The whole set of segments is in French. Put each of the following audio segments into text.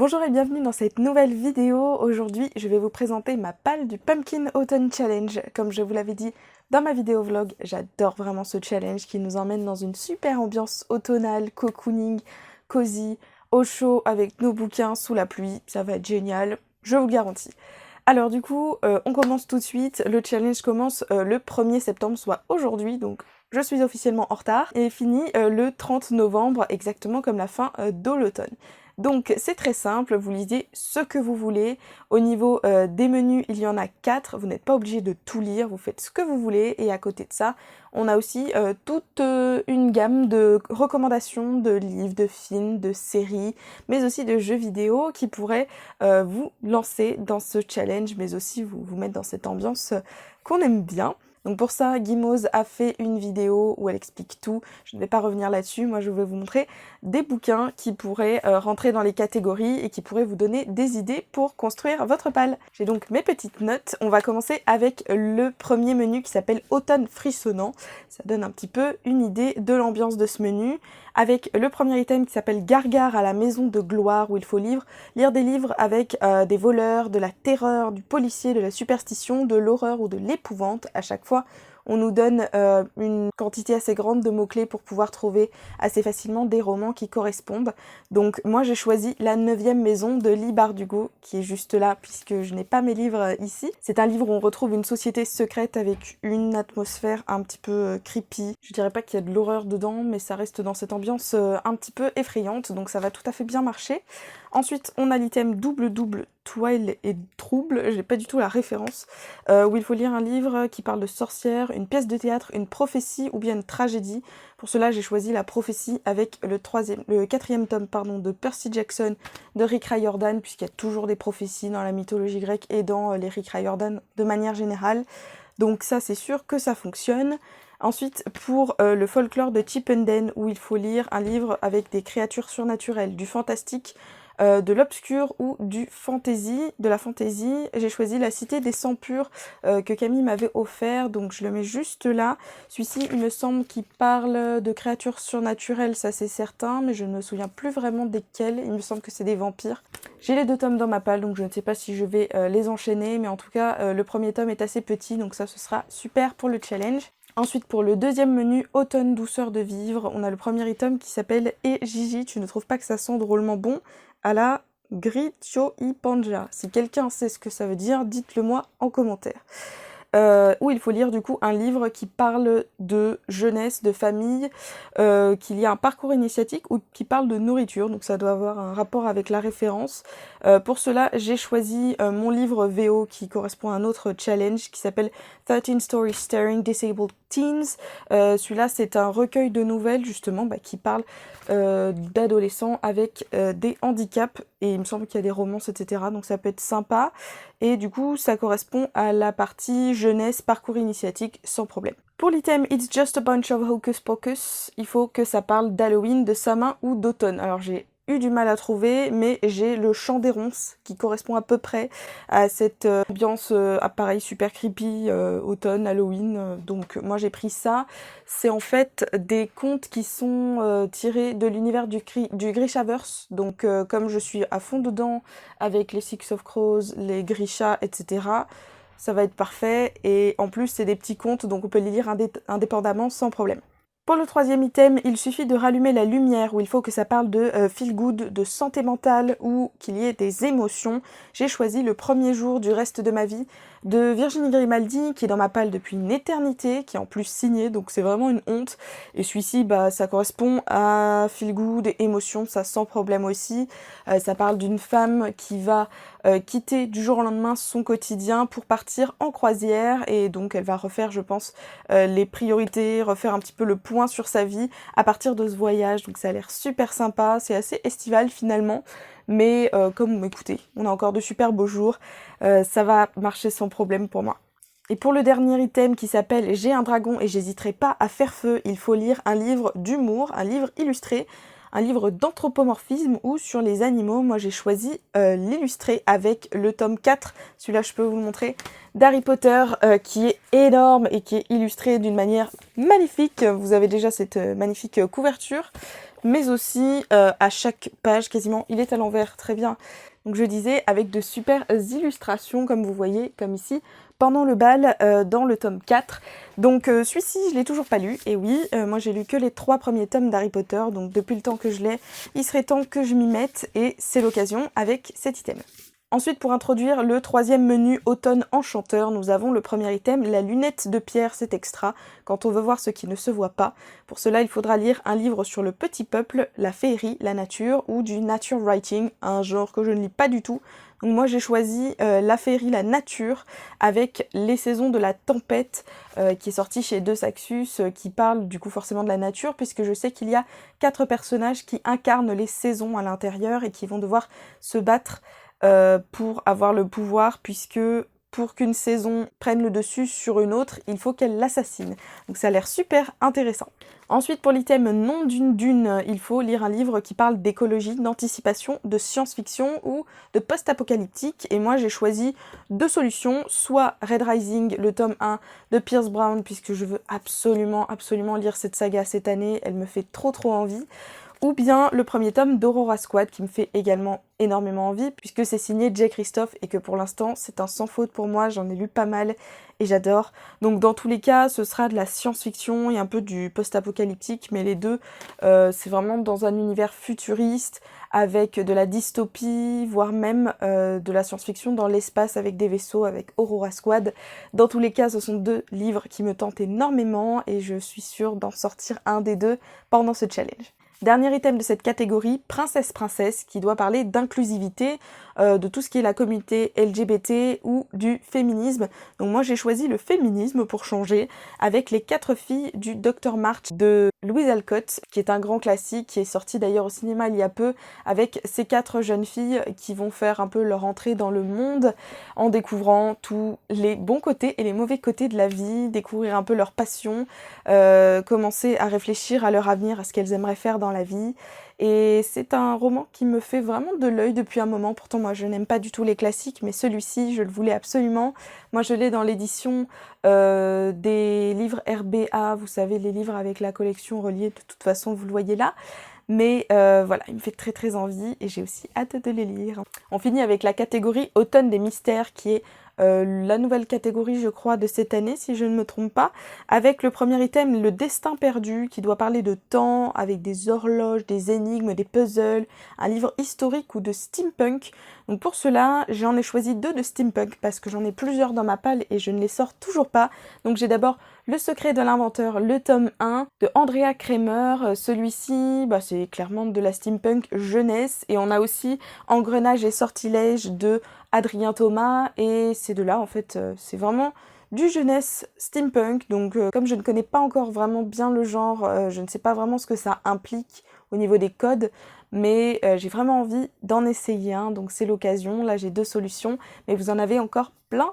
Bonjour et bienvenue dans cette nouvelle vidéo. Aujourd'hui, je vais vous présenter ma palle du Pumpkin Autumn Challenge. Comme je vous l'avais dit dans ma vidéo vlog, j'adore vraiment ce challenge qui nous emmène dans une super ambiance automnale, cocooning, cosy, au chaud avec nos bouquins sous la pluie. Ça va être génial, je vous le garantis. Alors du coup, on commence tout de suite. Le challenge commence le 1er septembre, soit aujourd'hui, donc je suis officiellement en retard, et finit le 30 novembre, exactement comme la fin de l'automne. Donc c'est très simple, vous lisez ce que vous voulez. Au niveau des menus, il y en a 4, vous n'êtes pas obligé de tout lire, vous faites ce que vous voulez. Et à côté de ça, on a aussi toute une gamme de recommandations de livres, de films, de séries, mais aussi de jeux vidéo qui pourraient vous lancer dans ce challenge, mais aussi vous mettre dans cette ambiance qu'on aime bien. Donc pour ça, Guimauze a fait une vidéo où elle explique tout. Je ne vais pas revenir là-dessus, moi je vais vous montrer des bouquins qui pourraient rentrer dans les catégories et qui pourraient vous donner des idées pour construire votre palle. J'ai donc mes petites notes. On va commencer avec le premier menu qui s'appelle Automne frissonnant. Ça donne un petit peu une idée de l'ambiance de ce menu. Avec le premier item qui s'appelle Gargare à la maison de gloire, où il faut lire des livres avec des voleurs, de la terreur, du policier, de la superstition, de l'horreur ou de l'épouvante. À chaque fois, on nous donne une quantité assez grande de mots-clés pour pouvoir trouver assez facilement des romans qui correspondent. Donc moi j'ai choisi La 9e maison de Leigh Bardugo, qui est juste là puisque je n'ai pas mes livres ici. C'est un livre où on retrouve une société secrète avec une atmosphère un petit peu creepy. Je dirais pas qu'il y a de l'horreur dedans, mais ça reste dans cette ambiance un petit peu effrayante, donc ça va tout à fait bien marcher. Ensuite, on a l'item double, Twile et Trouble, j'ai pas du tout la référence, où il faut lire un livre qui parle de sorcières, une pièce de théâtre, une prophétie ou bien une tragédie. Pour cela, j'ai choisi la prophétie avec le 4e tome de Percy Jackson de Rick Riordan, puisqu'il y a toujours des prophéties dans la mythologie grecque et dans les Rick Riordan de manière générale. Donc ça, c'est sûr que ça fonctionne. Ensuite, pour le folklore de Chippenden, où il faut lire un livre avec des créatures surnaturelles, du fantastique, de l'obscur ou de la fantasy, j'ai choisi La Cité des Sangs Purs que Camille m'avait offert, donc je le mets juste là. Celui-ci, il me semble qu'il parle de créatures surnaturelles, ça c'est certain, mais je ne me souviens plus vraiment desquels, il me semble que c'est des vampires. J'ai les 2 tomes dans ma palle, donc je ne sais pas si je vais les enchaîner, mais en tout cas, le premier tome est assez petit, donc ça ce sera super pour le challenge. Ensuite, pour le deuxième menu, Automne douceur de vivre, on a le premier item qui s'appelle « Et Gigi, tu ne trouves pas que ça sent drôlement bon ?» à la Grichoipanja. Si quelqu'un sait ce que ça veut dire, dites-le moi en commentaire. Où il faut lire du coup un livre qui parle de jeunesse, de famille, qu'il y a un parcours initiatique ou qui parle de nourriture, donc ça doit avoir un rapport avec la référence. Pour cela, j'ai choisi mon livre VO qui correspond à un autre challenge qui s'appelle 13 Stories Staring Disabled Teens. Celui-là, c'est un recueil de nouvelles justement qui parle d'adolescents avec des handicaps, et il me semble qu'il y a des romances, etc. Donc ça peut être sympa. Et du coup, ça correspond à la partie jeunesse, parcours initiatique, sans problème. Pour l'item It's Just a Bunch of Hocus Pocus, il faut que ça parle d'Halloween, de Samin ou d'automne. Alors j'ai eu du mal à trouver, mais j'ai le chant des ronces qui correspond à peu près à cette ambiance pareil super creepy, automne, Halloween, donc moi j'ai pris ça. C'est en fait des contes qui sont tirés de l'univers du Grishaverse, donc comme je suis à fond dedans avec les Six of Crows, les Grisha, etc., ça va être parfait, et en plus c'est des petits contes, donc on peut les lire indépendamment sans problème. Pour le troisième item, il suffit de rallumer la lumière, où il faut que ça parle de feel good, de santé mentale ou qu'il y ait des émotions. J'ai choisi Le premier jour du reste de ma vie de Virginie Grimaldi, qui est dans ma palle depuis une éternité, qui est en plus signé, donc c'est vraiment une honte. Et celui-ci, ça correspond à feel good et émotion, ça sans problème aussi. Ça parle d'une femme qui va quitter du jour au lendemain son quotidien pour partir en croisière, et donc elle va refaire, je pense, les priorités, refaire un petit peu le point sur sa vie à partir de ce voyage. Donc ça a l'air super sympa, c'est assez estival finalement, mais comme écoutez, on a encore de super beaux jours, ça va marcher sans problème pour moi. Et pour le dernier item qui s'appelle J'ai un dragon et j'hésiterai pas à faire feu, il faut lire un livre d'humour, un livre illustré, un livre d'anthropomorphisme ou sur les animaux. Moi j'ai choisi l'illustré avec le tome 4, celui-là je peux vous le montrer, d'Harry Potter, qui est énorme et qui est illustré d'une manière magnifique. Vous avez déjà cette magnifique couverture. mais aussi à chaque page quasiment il est à l'envers, très bien. Donc je disais avec de super illustrations comme vous voyez, comme ici, pendant le bal dans le tome 4. Donc celui-ci je l'ai toujours pas lu, et oui, moi j'ai lu que les 3 premiers tomes d'Harry Potter, donc depuis le temps que je l'ai, il serait temps que je m'y mette, et c'est l'occasion avec cet item. Ensuite, pour introduire le 3e menu automne enchanteur, nous avons le premier item, la lunette de pierre, c'est extra, quand on veut voir ce qui ne se voit pas. Pour cela, il faudra lire un livre sur le petit peuple, la féerie, la nature, ou du nature writing, un genre que je ne lis pas du tout. Donc moi j'ai choisi la féerie, la nature, avec les saisons de la tempête, qui est sorti chez De Saxus, qui parle du coup forcément de la nature, puisque je sais qu'il y a 4 personnages qui incarnent les saisons à l'intérieur et qui vont devoir se battre pour avoir le pouvoir, puisque pour qu'une saison prenne le dessus sur une autre, il faut qu'elle l'assassine. Donc ça a l'air super intéressant. Ensuite, pour l'item nom d'une dune, il faut lire un livre qui parle d'écologie, d'anticipation, de science-fiction ou de post-apocalyptique. Et moi, j'ai choisi 2 solutions, soit Red Rising, le tome 1 de Pierce Brown, puisque je veux absolument lire cette saga cette année, elle me fait trop envie. Ou bien le premier tome d'Aurora Squad qui me fait également énormément envie puisque c'est signé Jay Kristoff et que pour l'instant c'est un sans faute pour moi, j'en ai lu pas mal et j'adore. Donc dans tous les cas ce sera de la science-fiction et un peu du post-apocalyptique, mais les deux c'est vraiment dans un univers futuriste avec de la dystopie, voire même de la science-fiction dans l'espace avec des vaisseaux, avec Aurora Squad. Dans tous les cas ce sont 2 livres qui me tentent énormément et je suis sûre d'en sortir un des 2 pendant ce challenge. Dernier item de cette catégorie, Princesse, qui doit parler d'inclusivité, de tout ce qui est la communauté LGBT ou du féminisme. Donc moi j'ai choisi le féminisme pour changer, avec les 4 filles du Dr March de Louise Alcott, qui est un grand classique, qui est sorti d'ailleurs au cinéma il y a peu, avec ces 4 jeunes filles qui vont faire un peu leur entrée dans le monde en découvrant tous les bons côtés et les mauvais côtés de la vie, découvrir un peu leur passion, commencer à réfléchir à leur avenir, à ce qu'elles aimeraient faire dans la vie. Et c'est un roman qui me fait vraiment de l'œil depuis un moment. Pourtant moi je n'aime pas du tout les classiques, mais celui-ci je le voulais absolument. Moi je l'ai dans l'édition des livres RBA, vous savez, les livres avec la collection reliée, de toute façon vous le voyez là. Mais voilà, il me fait très envie et j'ai aussi hâte de les lire. On finit avec la catégorie Automne des mystères, qui est la nouvelle catégorie je crois de cette année si je ne me trompe pas, avec le premier item, le destin perdu, qui doit parler de temps avec des horloges, des énigmes, des puzzles, un livre historique ou de steampunk. Donc pour cela j'en ai choisi 2 de steampunk parce que j'en ai plusieurs dans ma palle et je ne les sors toujours pas. Donc j'ai d'abord Le secret de l'inventeur, le tome 1 de Andrea Kremer. Celui-ci c'est clairement de la steampunk jeunesse, et on a aussi Engrenage et sortilège de Adrien Thomas, et ces 2-là en fait c'est vraiment du jeunesse steampunk. Donc comme je ne connais pas encore vraiment bien le genre, je ne sais pas vraiment ce que ça implique au niveau des codes, mais j'ai vraiment envie d'en essayer un, donc c'est l'occasion. Là j'ai 2 solutions, mais vous en avez encore plein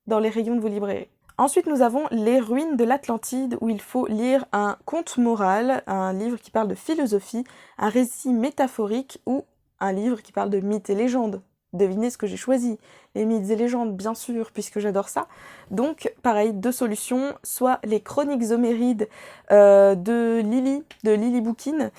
dans les rayons de vos librairies. Ensuite, nous avons Les ruines de l'Atlantide, où il faut lire un conte moral, un livre qui parle de philosophie, un récit métaphorique ou un livre qui parle de mythes et légendes. Devinez ce que j'ai choisi. Les mythes et légendes, bien sûr, puisque j'adore ça. Donc, pareil, 2 solutions, soit les Chroniques homérides de Lily Bouquin,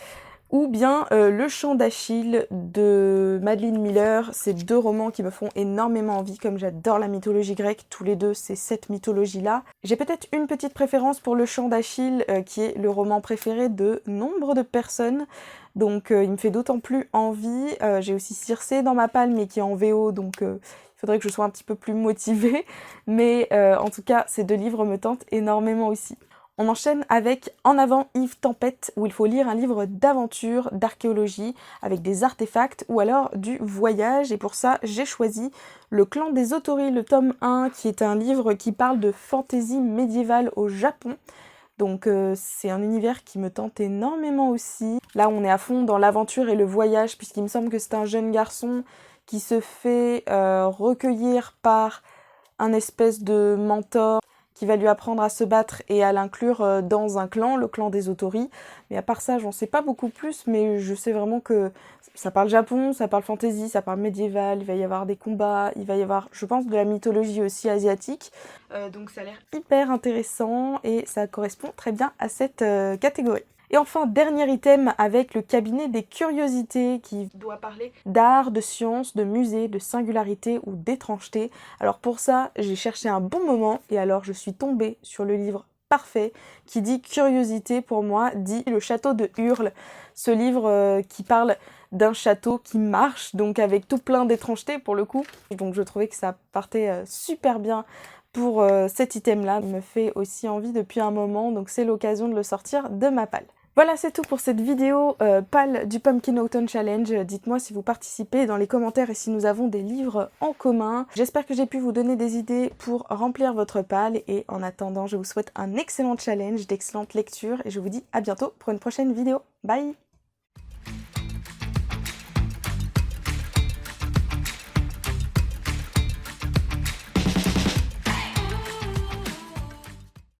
ou bien Le chant d'Achille de Madeline Miller. C'est 2 romans qui me font énormément envie, comme j'adore la mythologie grecque, tous les 2 c'est cette mythologie-là. J'ai peut-être une petite préférence pour Le chant d'Achille, qui est le roman préféré de nombre de personnes, donc il me fait d'autant plus envie. J'ai aussi Circé dans ma palle, mais qui est en VO, donc il faudrait que je sois un petit peu plus motivée, mais en tout cas ces 2 livres me tentent énormément aussi. On enchaîne avec En avant Yves Tempête, où il faut lire un livre d'aventure, d'archéologie, avec des artefacts ou alors du voyage. Et pour ça, j'ai choisi Le clan des Otori, le tome 1, qui est un livre qui parle de fantaisie médiévale au Japon. Donc c'est un univers qui me tente énormément aussi. Là, on est à fond dans l'aventure et le voyage, puisqu'il me semble que c'est un jeune garçon qui se fait recueillir par un espèce de mentor qui va lui apprendre à se battre et à l'inclure dans un clan, le clan des Otori. Mais à part ça, j'en sais pas beaucoup plus, mais je sais vraiment que ça parle Japon, ça parle fantasy, ça parle médiéval, il va y avoir des combats, il va y avoir, je pense, de la mythologie aussi asiatique. Donc ça a l'air hyper intéressant et ça correspond très bien à cette catégorie. Et enfin, dernier item avec le cabinet des curiosités qui doit parler d'art, de science, de musée, de singularité ou d'étrangeté. Alors pour ça, j'ai cherché un bon moment et alors je suis tombée sur le livre parfait qui dit curiosité pour moi, dit Le Château de Hurle. Ce livre qui parle d'un château qui marche, donc avec tout plein d'étrangetés pour le coup. Donc je trouvais que ça partait super bien pour cet item-là. Il me fait aussi envie depuis un moment, donc c'est l'occasion de le sortir de ma palle. Voilà, c'est tout pour cette vidéo palle du Pumpkin Autumn Challenge. Dites-moi si vous participez dans les commentaires et si nous avons des livres en commun. J'espère que j'ai pu vous donner des idées pour remplir votre palle et en attendant, je vous souhaite un excellent challenge, d'excellentes lectures et je vous dis à bientôt pour une prochaine vidéo. Bye!